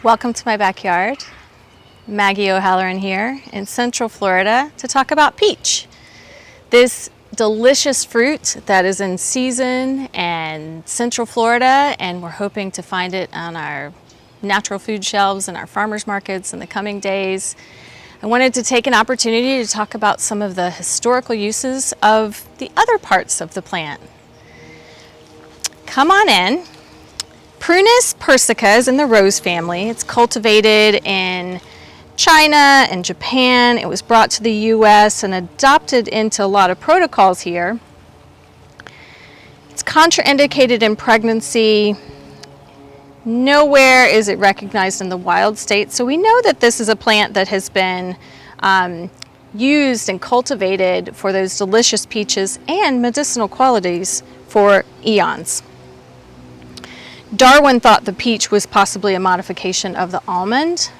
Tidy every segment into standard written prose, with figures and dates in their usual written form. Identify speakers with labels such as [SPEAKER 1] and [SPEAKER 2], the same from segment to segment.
[SPEAKER 1] Welcome to my backyard. Maggie O'Halloran here in Central Florida to talk about peach. This delicious fruit that is in season in Central Florida, and we're hoping to find it on our natural food shelves and our farmers markets in the coming days. I wanted to take an opportunity to talk about some of the historical uses of the other parts of the plant. Come on in. Prunus persica is in the rose family. It's cultivated in China and Japan. It was brought to the US and adopted into a lot of protocols here. It's contraindicated in pregnancy. Nowhere is it recognized in the wild state. So we know that this is a plant that has been used and cultivated for those delicious peaches and medicinal qualities for eons. Darwin thought the peach was possibly a modification of the almond.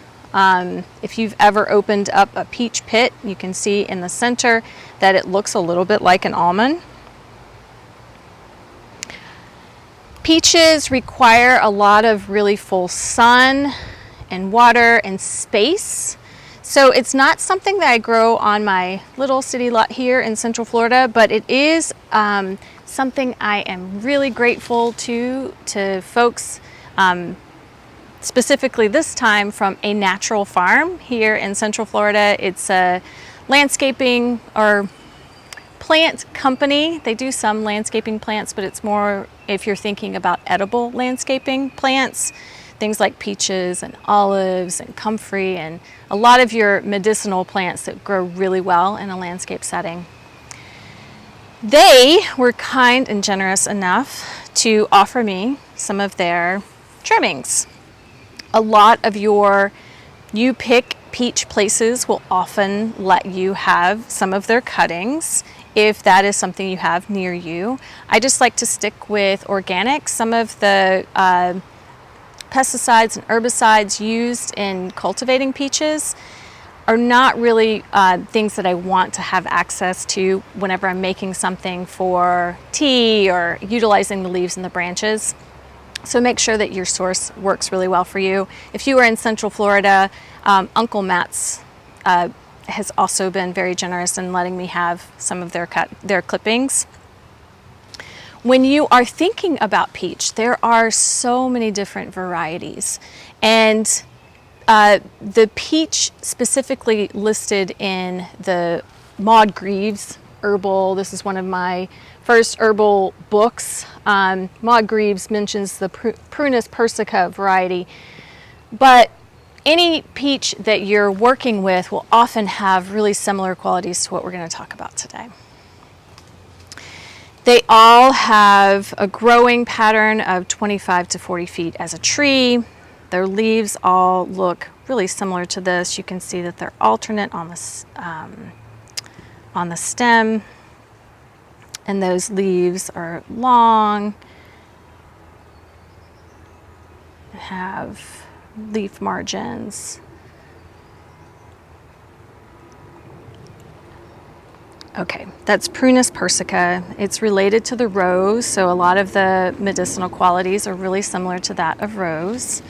[SPEAKER 1] If you've ever opened up a peach pit, you can see in the center that it looks a little bit like an almond. Peaches require a lot of really full sun and water and space. So it's not something that I grow on my little city lot here in Central Florida, but it is something I am really grateful to folks, specifically this time from a natural farm here in Central Florida. It's a landscaping or plant company. They do some landscaping plants, but it's more if you're thinking about edible landscaping plants, things like peaches and olives and comfrey and a lot of your medicinal plants that grow really well in a landscape setting. They were kind and generous enough to offer me some of their trimmings. A lot of you pick peach places will often let you have some of their cuttings if that is something you have near you. I just like to stick with organic. Some of the pesticides and herbicides used in cultivating peaches are not really things that I want to have access to whenever I'm making something for tea or utilizing the leaves and the branches. So make sure that your source works really well for you. If you are in Central Florida, Uncle Matt's has also been very generous in letting me have some of their clippings. When you are thinking about peach, there are so many different varieties, and the peach specifically listed in the Maud Greaves herbal. This is one of my first herbal books. Maud Greaves mentions the Prunus persica variety, but any peach that you're working with will often have really similar qualities to what we're going to talk about today. They all have a growing pattern of 25 to 40 feet as a tree. Their leaves all look really similar to this. You can see that they're alternate on the stem, and those leaves are long, have leaf margins. Okay, that's Prunus persica. It's related to the rose, so a lot of the medicinal qualities are really similar to that of rose.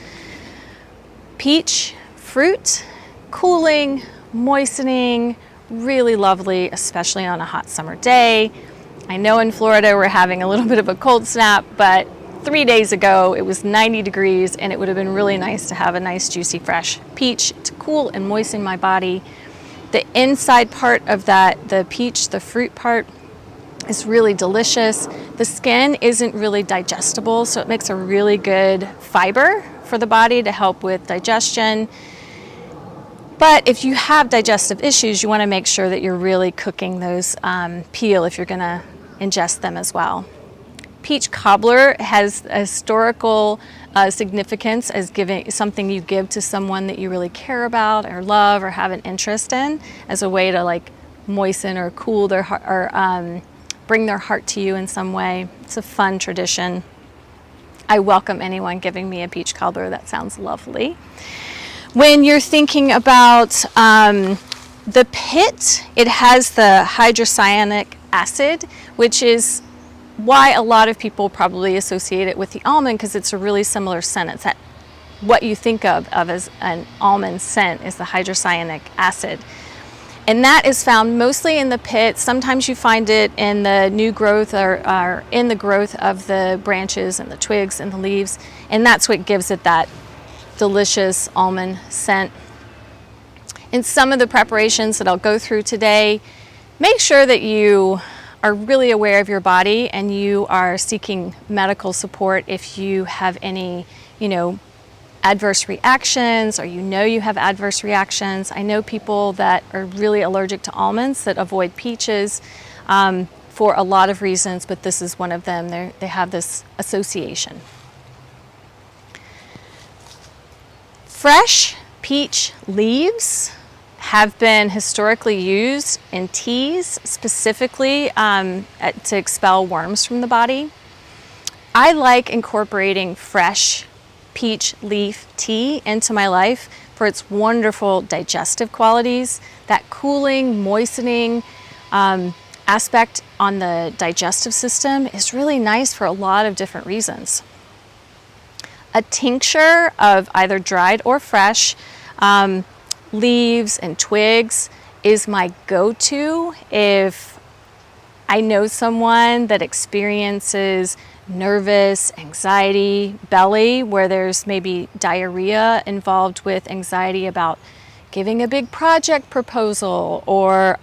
[SPEAKER 1] Peach fruit, cooling, moistening, really lovely, especially on a hot summer day. I know in Florida we're having a little bit of a cold snap, but 3 days ago it was 90 degrees and it would have been really nice to have a nice juicy fresh peach to cool and moisten my body. The inside part of the peach, the fruit part, is really delicious. The skin isn't really digestible, so it makes a really good fiber for the body to help with digestion. But if you have digestive issues, you want to make sure that you're really cooking those peel if you're going to ingest them as well. Peach cobbler has a historical significance as giving something you give to someone that you really care about or love or have an interest in, as a way to like moisten or cool their heart or bring their heart to you in some way. It's a fun tradition. I welcome anyone giving me a peach cobbler. That sounds lovely. When you're thinking about the pit, it has the hydrocyanic acid, which is why a lot of people probably associate it with the almond, because it's a really similar scent. It's that what you think of as an almond scent is the hydrocyanic acid. And that is found mostly in the pit. Sometimes you find it in the new growth or in the growth of the branches and the twigs and the leaves. And that's what gives it that delicious almond scent. In some of the preparations that I'll go through today, make sure that you are really aware of your body and you are seeking medical support if you have any, adverse reactions, or you have adverse reactions. I know people that are really allergic to almonds that avoid peaches for a lot of reasons, but this is one of them. They have this association. Fresh peach leaves have been historically used in teas, specifically to expel worms from the body. I like incorporating fresh peach leaf tea into my life for its wonderful digestive qualities. That cooling, moistening aspect on the digestive system is really nice for a lot of different reasons. A tincture of either dried or fresh leaves and twigs is my go-to if I know someone that experiences nervous, anxiety, belly, where there's maybe diarrhea involved with anxiety about giving a big project proposal or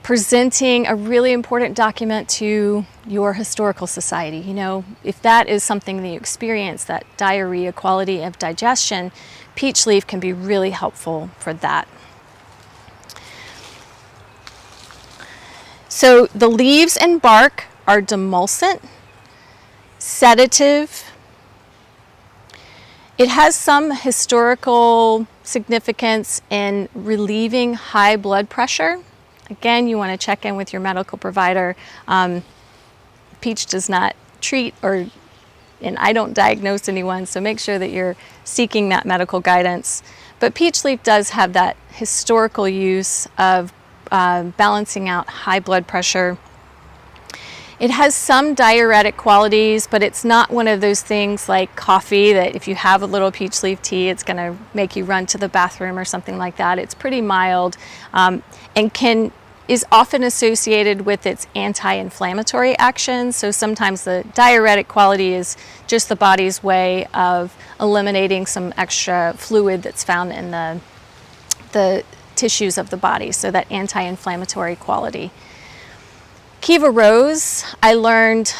[SPEAKER 1] presenting a really important document to your historical society. If that is something that you experience, that diarrhea quality of digestion, peach leaf can be really helpful for that. So the leaves and bark are demulcent, sedative. It has some historical significance in relieving high blood pressure. Again, you want to check in with your medical provider. Peach does not treat and I don't diagnose anyone, so make sure that you're seeking that medical guidance. But peach leaf does have that historical use of balancing out high blood pressure. It has some diuretic qualities, but it's not one of those things like coffee that if you have a little peach leaf tea, it's going to make you run to the bathroom or something like that. It's pretty mild and is often associated with its anti-inflammatory action. So sometimes the diuretic quality is just the body's way of eliminating some extra fluid that's found in the tissues of the body, so that anti-inflammatory quality. Kiva Rose, I learned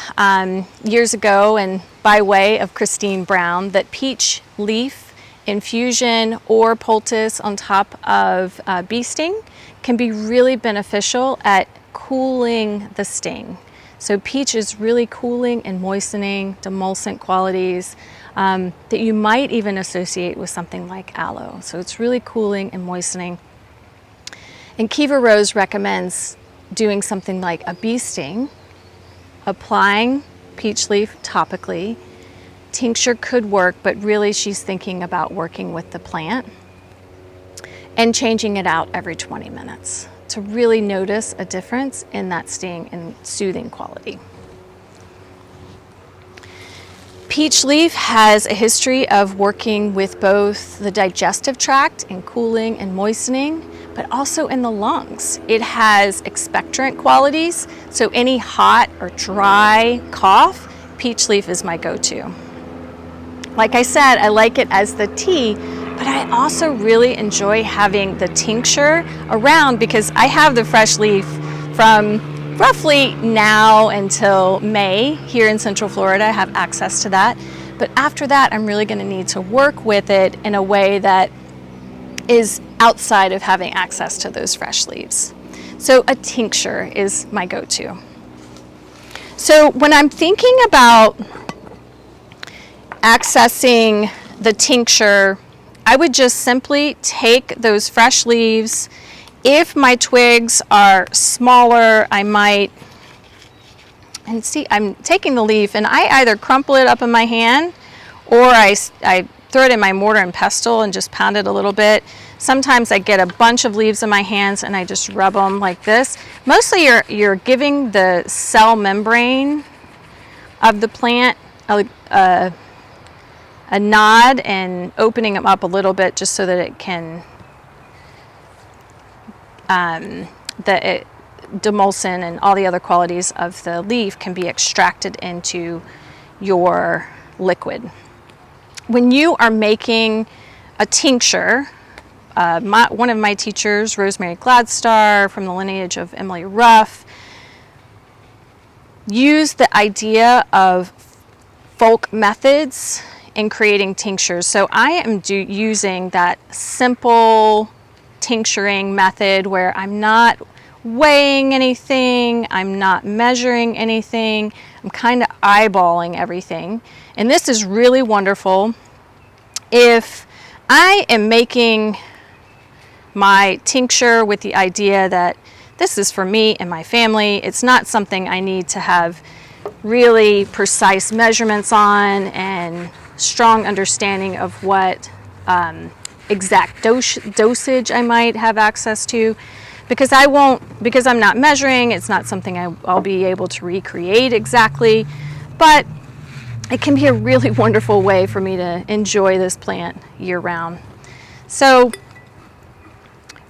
[SPEAKER 1] years ago, and by way of Christine Brown, that peach leaf infusion or poultice on top of bee sting can be really beneficial at cooling the sting. So peach is really cooling and moistening, demulcent qualities that you might even associate with something like aloe. So it's really cooling and moistening. And Kiva Rose recommends doing something like a bee sting, applying peach leaf topically. Tincture could work, but really she's thinking about working with the plant and changing it out every 20 minutes to really notice a difference in that sting and soothing quality. Peach leaf has a history of working with both the digestive tract in cooling and moistening, but also in the lungs. It has expectorant qualities, so any hot or dry cough, peach leaf is my go-to. Like I said, I like it as the tea, but I also really enjoy having the tincture around because I have the fresh leaf from roughly now until May here in Central Florida. I have access to that. But after that, I'm really going to need to work with it in a way that is outside of having access to those fresh leaves. So a tincture is my go-to. So when I'm thinking about accessing the tincture, I would just simply take those fresh leaves. If my twigs are smaller, I might, and see, I'm taking the leaf and I either crumple it up in my hand or I throw it in my mortar and pestle and just pound it a little bit. Sometimes I get a bunch of leaves in my hands and I just rub them like this. Mostly you're giving the cell membrane of the plant a a nod and opening them up a little bit just so that it can, demulcin and all the other qualities of the leaf can be extracted into your liquid. When you are making a tincture, one of my teachers, Rosemary Gladstar from the lineage of Emily Ruff, used the idea of folk methods in creating tinctures. So I am using that simple tincturing method where I'm not weighing anything, I'm not measuring anything, I'm kind of eyeballing everything. And this is really wonderful if I am making my tincture with the idea that this is for me and my family. It's not something I need to have really precise measurements on and strong understanding of what exact dosage I might have access to, because I'm not measuring. It's not something I'll be able to recreate exactly, but it can be a really wonderful way for me to enjoy this plant year round. So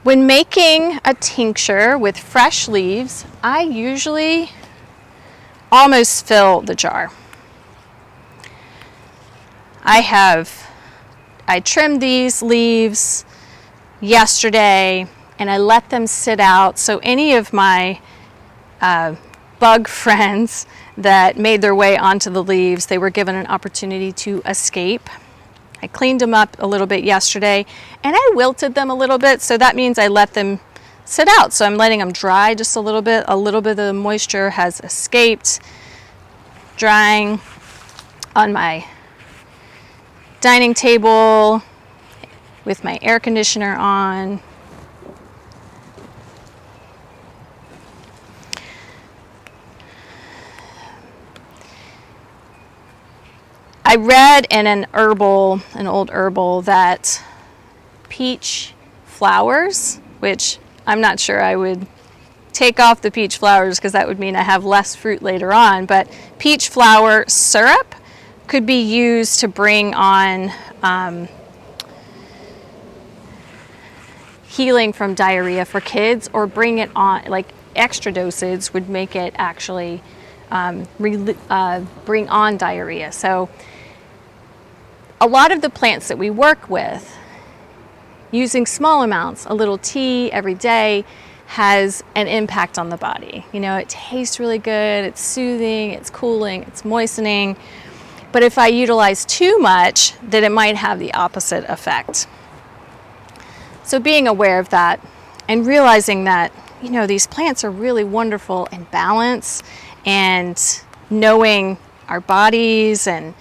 [SPEAKER 1] when making a tincture with fresh leaves, I usually almost fill the jar. I trimmed these leaves yesterday and I let them sit out, so any of my bug friends that made their way onto the leaves, they were given an opportunity to escape. I cleaned them up a little bit yesterday and I wilted them a little bit, so that means I let them sit out. So I'm letting them dry just a little bit. A little bit of the moisture has escaped, drying on my dining table with my air conditioner on. I read in an old herbal, that peach flowers, which I'm not sure I would take off the peach flowers because that would mean I have less fruit later on, but peach flower syrup could be used to bring on healing from diarrhea for kids, or bring it on, like extra dosage would make it actually bring on diarrhea. So a lot of the plants that we work with, using small amounts, a little tea every day, has an impact on the body. You know, it tastes really good, it's soothing, it's cooling, it's moistening. But if I utilize too much, then it might have the opposite effect. So being aware of that and realizing that, you know, these plants are really wonderful in balance, and knowing our bodies and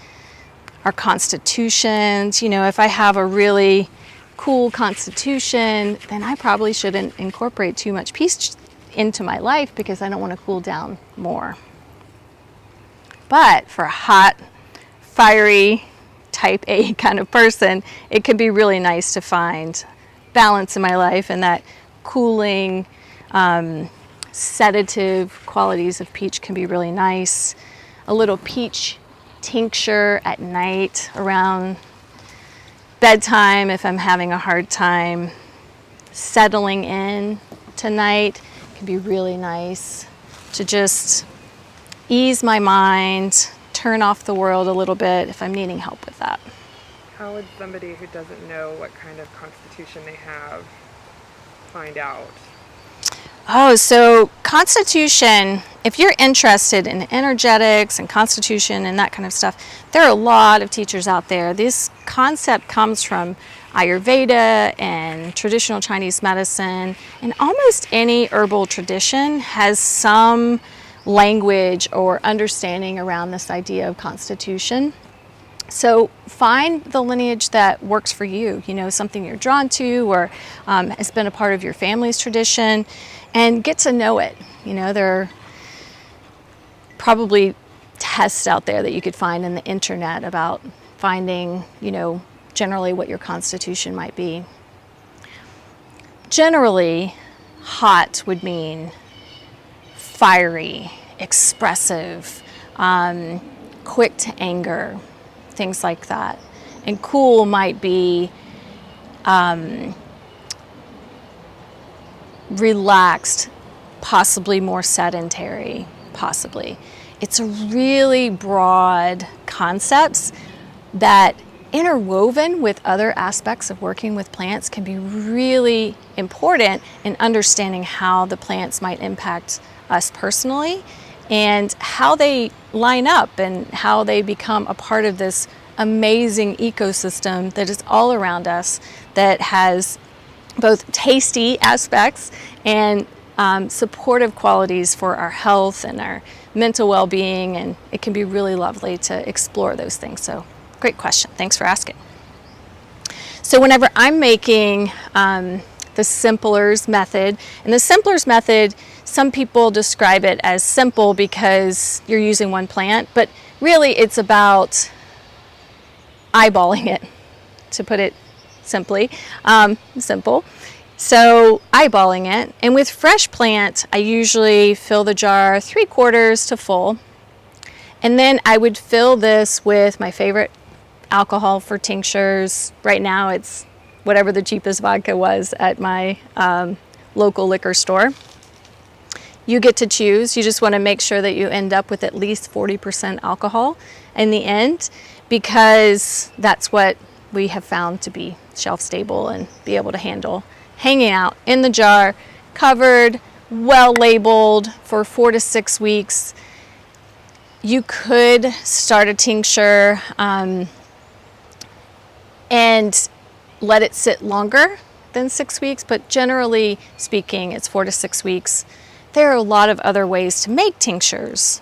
[SPEAKER 1] our constitutions. You know, if I have a really cool constitution, then I probably shouldn't incorporate too much peach into my life because I don't want to cool down more. But for a hot, fiery, type A kind of person, it can be really nice to find balance in my life, and that cooling, sedative qualities of peach can be really nice. A little peach tincture at night around bedtime, if I'm having a hard time settling in tonight, can be really nice to just ease my mind, turn off the world a little bit if I'm needing help with that.
[SPEAKER 2] How would somebody who doesn't know what kind of constitution they have find out?
[SPEAKER 1] Oh, so constitution, if you're interested in energetics and constitution and that kind of stuff, there are a lot of teachers out there. This concept comes from Ayurveda and traditional Chinese medicine, and almost any herbal tradition has some language or understanding around this idea of constitution. So find the lineage that works for you, you know, something you're drawn to or has been a part of your family's tradition, and get to know it. You know, there are probably tests out there that you could find in the internet about finding, you know, generally what your constitution might be. Generally, hot would mean fiery, expressive, quick to anger, things like that. and cool might be relaxed, possibly more sedentary, possibly. It's a really broad concepts that interwoven with other aspects of working with plants can be really important in understanding how the plants might impact us personally and how they line up and how they become a part of this amazing ecosystem that is all around us, that has both tasty aspects and supportive qualities for our health and our mental well-being, and it can be really lovely to explore those things. So great question, thanks for asking. So whenever I'm making the simplers method, and the simplers method, some people describe it as simple because you're using one plant, but really it's about eyeballing it, to put it simply, simple. So eyeballing it, and with fresh plant, I usually fill the jar 3/4 to full, and then I would fill this with my favorite alcohol for tinctures. Right now it's whatever the cheapest vodka was at my local liquor store. You get to choose. You just want to make sure that you end up with at least 40% alcohol in the end, because that's what we have found to be shelf stable and be able to handle hanging out in the jar, covered, well labeled for 4 to 6 weeks. You could start a tincture and let it sit longer than 6 weeks, but generally speaking, it's 4 to 6 weeks. There are a lot of other ways to make tinctures.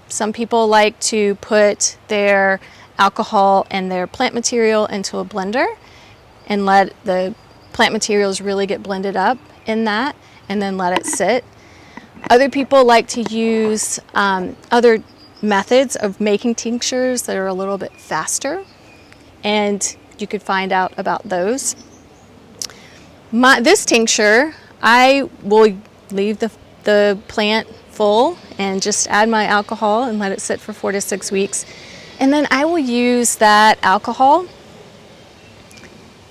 [SPEAKER 1] Some people like to put their alcohol and their plant material into a blender and let the plant materials really get blended up in that, and then let it sit. Other people like to use other methods of making tinctures that are a little bit faster, and you could find out about those. This tincture, I will leave the plant full and just add my alcohol and let it sit for 4 to 6 weeks. And then I will use that alcohol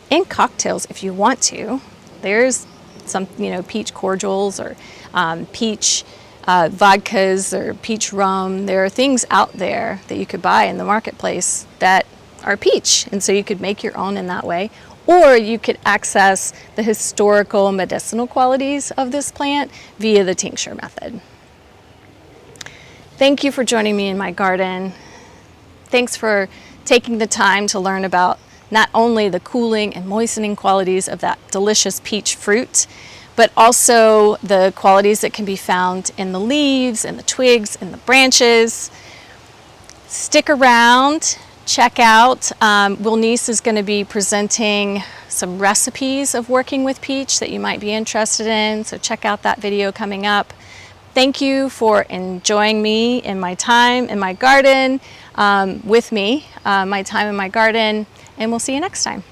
[SPEAKER 1] in cocktails if you want to. There's some, peach cordials or peach vodkas or peach rum. There are things out there that you could buy in the marketplace that are peach, and so you could make your own in that way. Or you could access the historical medicinal qualities of this plant via the tincture method. Thank you for joining me in my garden. Thanks for taking the time to learn about not only the cooling and moistening qualities of that delicious peach fruit, but also the qualities that can be found in the leaves and the twigs and the branches. Stick around, check out. Wilnice is going to be presenting some recipes of working with peach that you might be interested in, so check out that video coming up. Thank you for enjoying me in my time in my garden, with me, my time in my garden, and we'll see you next time.